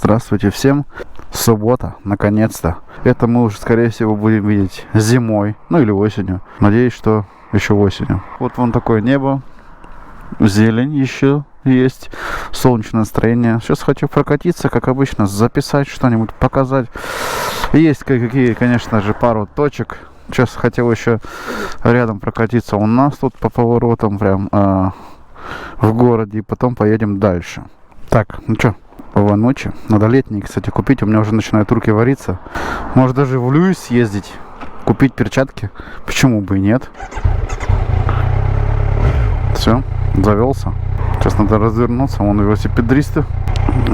Здравствуйте всем. Суббота, наконец-то. Это мы уже, скорее всего, будем видеть зимой, ну или осенью. Надеюсь, что еще осенью. Вот вон такое небо, зелень еще есть, солнечное настроение. Сейчас хочу прокатиться, как обычно, записать что-нибудь, показать. Есть кое-какие, конечно же, пару точек. Сейчас хотел еще рядом прокатиться у нас тут по поворотам прям в городе, и потом поедем дальше. Так, ну что, ночи. Надо летние, кстати, купить. У меня уже начинают руки вариться. Может даже в Льюис съездить, купить перчатки. Почему бы и нет? Все, завелся. Сейчас надо развернуться. Вон велосипедисты.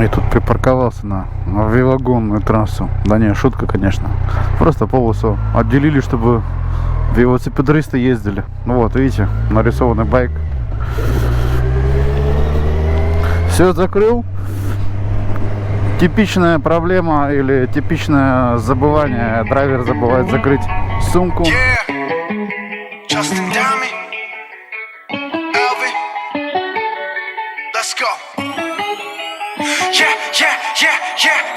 И тут припарковался на велогонную трассу. Да не, шутка, конечно. Просто полосу отделили, чтобы велосипедисты ездили. Ну вот, видите, нарисованный байк. Все закрыл. Типичная проблема или типичное забывание. Драйвер забывает закрыть сумку.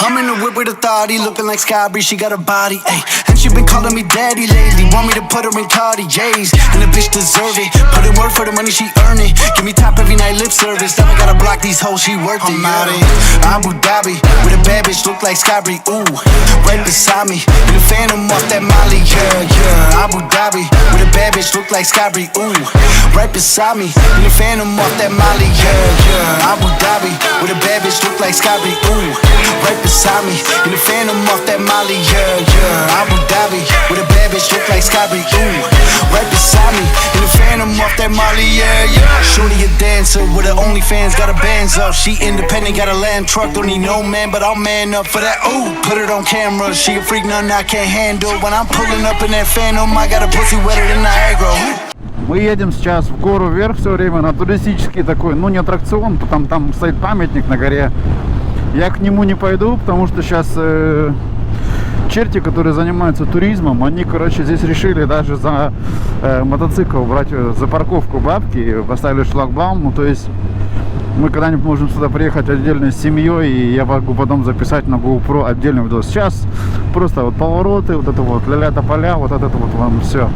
I'm in the whip with authority, looking like Sky Bree, she got a body, ayy. And she been calling me daddy lately, want me to put her in Cartiers. And the bitch deserve it, put in work for the money, she earn it. Give me top every night, lip service, now I gotta block these hoes, she worth it. I'm out in Abu Dhabi, with a bad bitch, look like Sky Bree, ooh. Right beside me, in the phantom off that Molly, yeah. Abu Dhabi, with a bad bitch, look like Sky Bree, ooh. Right beside me, in the phantom off that Molly, yeah. Abu Dhabi, with a bad bitch, look like Sky Bree, ooh. Right beside me, in the phantom off that Molly, yeah. Abu Dhabi, with a bad bitch, look like Sky Bree, ooh. Right beside me, in the phantom off that Molly, yeah. Shorty a dancer with her OnlyFans, got her bands up. She independent, got a land truck, don't need no man, but I'll man up for that, ooh. Put it on camera, she a freak, nothing I can't handle. When I'm pulling up in that phantom, I got a pussy wetter than Niagara. Мы едем сейчас в гору вверх все время на туристический такой, ну не аттракцион, там стоит памятник на горе. Я к нему не пойду, потому что сейчас черти, которые занимаются туризмом, они, короче, здесь решили даже за мотоцикл брать за парковку бабки, поставили шлагбаум, ну то есть мы когда-нибудь можем сюда приехать отдельно с семьей, и я могу потом записать на GoPro отдельный видос. Сейчас просто вот повороты, вот это вот ля-ля тополя, вот это вот вам все.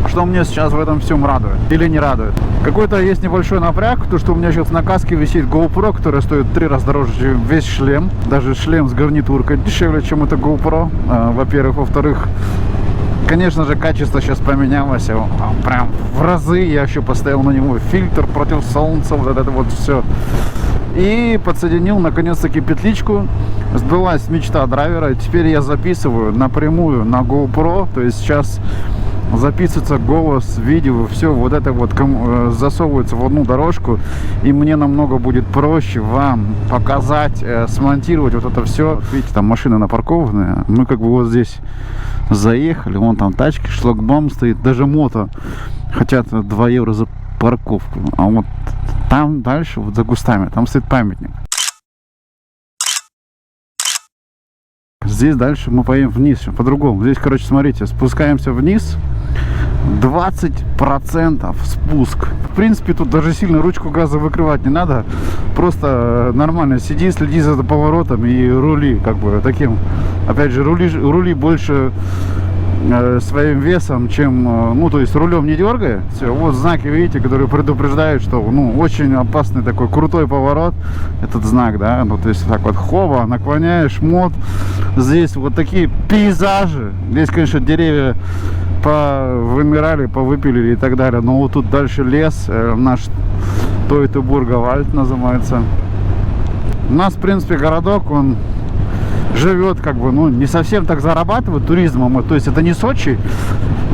Что мне сейчас в этом всем радует или не радует? Какой-то есть небольшой напряг, то что у меня сейчас на каске висит GoPro, которая стоит в 3 раза дороже, чем весь шлем. Даже шлем с гарнитуркой дешевле, чем это GoPro, во-первых. Во-вторых, конечно же, качество сейчас поменялось прям в разы. Я еще поставил на него фильтр против солнца, вот это вот все. И подсоединил наконец-таки петличку. Сбылась мечта драйвера. Теперь я записываю напрямую на GoPro. То есть сейчас записывается голос, видео, все вот это вот засовывается в одну дорожку, и мне намного будет проще вам показать, смонтировать вот это все. Видите, там машины напаркованные, мы как бы вот здесь заехали, вон там тачки, шлагбаум стоит, даже мото хотят 2 евро за парковку, а вот там дальше, вот за кустами, там стоит памятник. Здесь дальше мы поедем вниз, по-другому. Здесь, короче, смотрите, спускаемся вниз, 20% спуск. В принципе, тут даже сильно ручку газа выкрывать не надо. Просто нормально сиди, следи за поворотом и рули, как бы таким. Опять же, рули больше своим весом, чем, ну, то есть рулем не дергай. Все, вот знаки, видите, которые предупреждают, что, ну, очень опасный такой крутой поворот. Этот знак, да, ну, то есть так вот хоба, наклоняешь мод. Здесь вот такие пейзажи. Здесь, конечно, деревья повымирали, повыпилили и так далее. Но вот тут дальше лес, наш Теутебурга-Вальд называется. У нас, в принципе, городок, он живет, как бы, ну, не совсем так зарабатывает туризмом, то есть это не Сочи,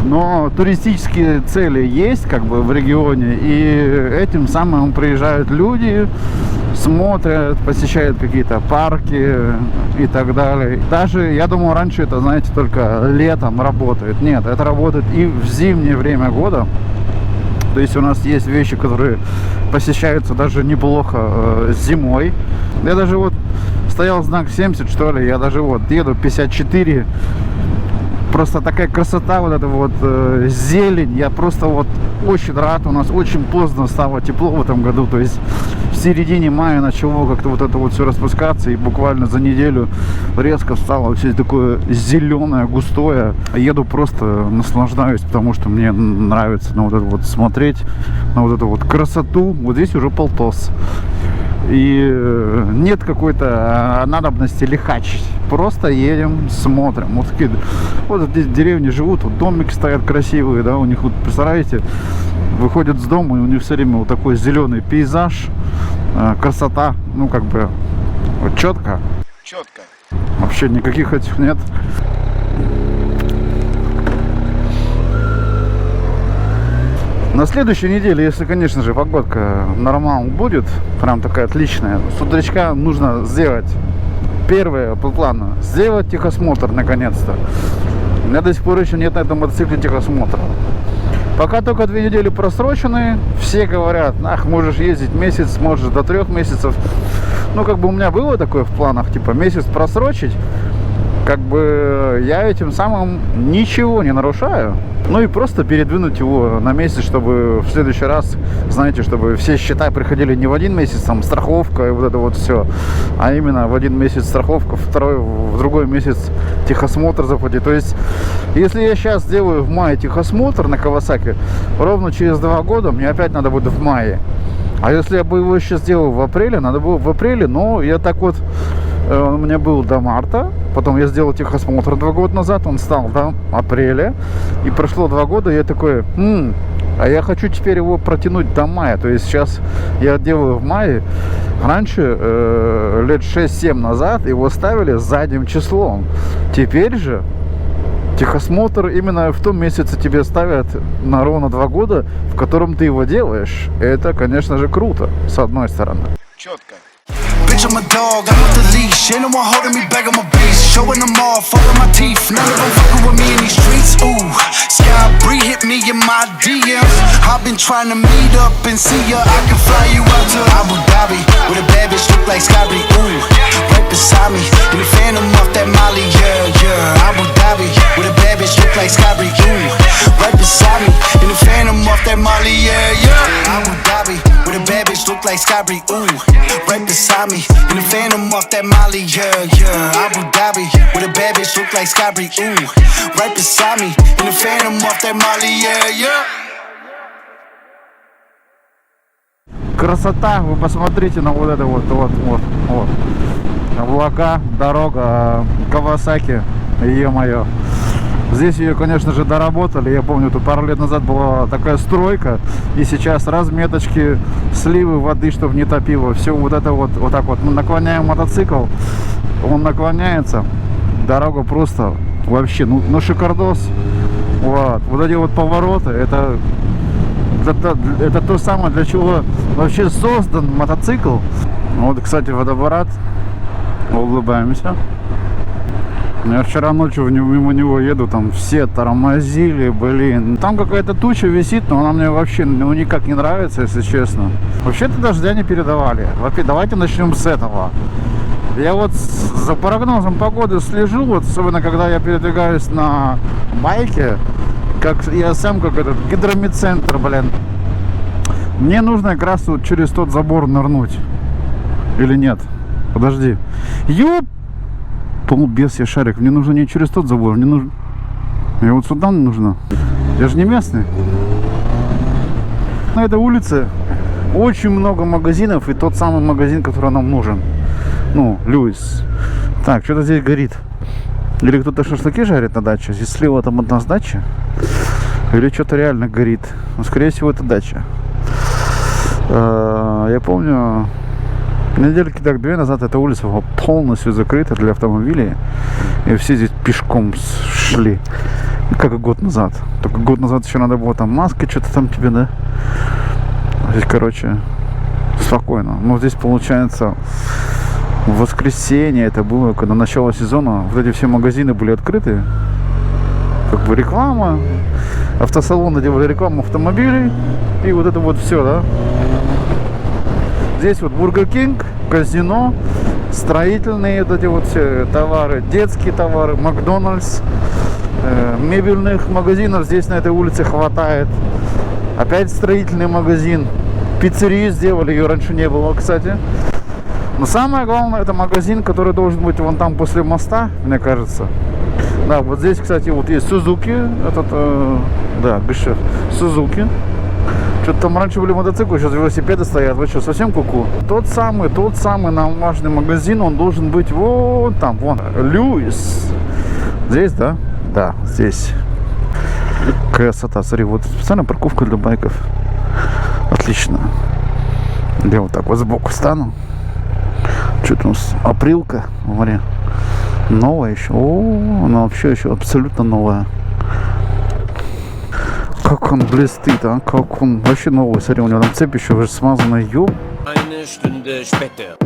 но туристические цели есть, как бы, в регионе, и этим самым приезжают люди, смотрят, посещают какие-то парки и так далее. Даже, я думал, раньше это, знаете, только летом работает. Нет, это работает и в зимнее время года. То есть у нас есть вещи, которые посещаются даже неплохо зимой. Я даже вот стоял знак 70, что ли, я даже вот еду 54. Просто такая красота, вот эта вот зелень. Я просто вот очень рад. У нас очень поздно стало тепло в этом году. То есть в середине мая начало как-то вот это вот все распускаться, и буквально за неделю резко стало все такое зеленое, густое. Еду просто наслаждаюсь, потому что мне нравится на вот это вот смотреть, на вот эту вот красоту. Вот здесь уже полтос. И нет какой-то надобности лихачить. Просто едем, смотрим. Вот такие, вот здесь деревни живут, вот домики стоят красивые, да, у них вот, представляете, выходят с дома, и у них все время вот такой зеленый пейзаж, красота, ну как бы вот четко. Четко. Вообще никаких этих нет. На следующей неделе, если, конечно же, погодка нормал будет, прям такая отличная, с утречка нужно сделать первое по плану, сделать техосмотр наконец-то. У меня до сих пор еще нет на этом мотоцикле техосмотра. Пока только 2 недели просрочены, все говорят, ах, можешь ездить месяц, можешь до 3 месяцев. Ну, как бы у меня было такое в планах, типа месяц просрочить, как бы я этим самым ничего не нарушаю. Ну и просто передвинуть его на месяц, чтобы в следующий раз, знаете, чтобы все счета приходили не в 1 месяц, там, страховка и вот это вот все, а именно в 1 месяц страховка, в другой месяц техосмотр заплатить. То есть, если я сейчас сделаю в мае техосмотр на Kawasaki, ровно через 2 года мне опять надо будет в мае. А если я бы его сейчас сделал в апреле, надо было в апреле, но я так вот, у меня был до марта, потом я сделал техосмотр 2 года назад, он стал до апреля, и прошло 2 года, и я такой, а я хочу теперь его протянуть до мая, то есть сейчас я делаю в мае, раньше, лет 6-7 назад, его ставили задним числом, теперь же техосмотр именно в том месяце тебе ставят на ровно 2 года, в котором ты его делаешь. Это, конечно же, круто, с одной стороны. Четко. Bitch, I'm a dog, I'm off the leash. Ain't no one holding me back, I'm a beast. Showing them off, all of my teeth. None of them fucking with me in these streets. Ooh, Sky Bree hit me in my DMs. I've been trying to meet up and see ya. I can fly you out to Abu Dhabi with a bad bitch look like Sky Bree. Ooh, right beside me in the Phantom off that Molly. Yeah, yeah. Abu Dhabi with a bad bitch look like Sky Bree. Ooh, right beside me in the Phantom off that Molly. Yeah, yeah. Abu Dhabi with a bad bitch look like Sky Bree. Ooh, right beside me. In the Phantom off that Molly, yeah, yeah. Abu Dhabi, with a bad bitch look like Sky Bree, ooh. Right beside me, in the Phantom off that Molly, yeah, yeah. Красота, вы посмотрите на вот это вот. Облака, дорога, Kawasaki, е-мое. Здесь ее, конечно же, доработали. Я помню, тут пару лет назад была такая стройка, и сейчас разметочки, сливы воды, чтобы не топило. Все вот это вот так вот. Мы наклоняем мотоцикл, он наклоняется. Дорога просто вообще, ну шикардос. Вот эти вот повороты, это то самое, для чего вообще создан мотоцикл. Вот, кстати, водопарат. Улыбаемся. Я вчера ночью мимо него еду, там все тормозили, блин. Там какая-то туча висит, но она мне вообще никак не нравится, если честно. Вообще-то дождя не передавали. Давайте начнем с этого. Я вот за прогнозом погоды слежу, вот особенно когда я передвигаюсь на байке, как я сам как этот гидромедцентр, блин. Мне нужно как раз вот через тот забор нырнуть. Или нет? Подожди. Полбес я шарик. Мне нужно не через тот забор, мне нужно... Мне вот сюда нужно. Я же не местный. На этой улице очень много магазинов, и тот самый магазин, который нам нужен. Ну, Льюис. Так, что-то здесь горит. Или кто-то шашлыки жарит на даче. Здесь слева там одна с дачи. Или что-то реально горит. Ну, скорее всего, это дача. Я помню... Недельки так 2 назад эта улица была полностью закрыта для автомобилей. И все здесь пешком шли. Как и год назад. Только год назад еще надо было там маски, что-то там тебе, да? Здесь, короче, спокойно. Но здесь, получается, в воскресенье это было, когда начало сезона, вот эти все магазины были открыты. Как бы реклама. Автосалоны делали рекламу автомобилей. И вот это вот все, да? Здесь вот Burger King, казино, строительные вот эти вот все товары, детские товары, Макдональдс, мебельных магазинов здесь на этой улице хватает. Опять строительный магазин, Пиццерию сделали, ее раньше не было, кстати. Но самое главное, это магазин, который должен быть вон там после моста, мне кажется. Да, вот здесь, кстати, вот есть Suzuki, этот, да, гешефт, Suzuki. Что-то там раньше были мотоциклы, сейчас велосипеды стоят. Вы что, совсем куку? Тот самый нам важный магазин, он должен быть вот там, вон, Льюис. Здесь, да? Да, здесь. Красота, смотри, вот специальная парковка для байков. Отлично. Я вот так вот сбоку стану. Что-то у нас апрелка, смотри. Новая еще. О, она вообще еще абсолютно новая. Как он блестит, а? Как он вообще новый. Смотри, у него там цепь еще уже смазанная. Ёп. Eine Stunde später.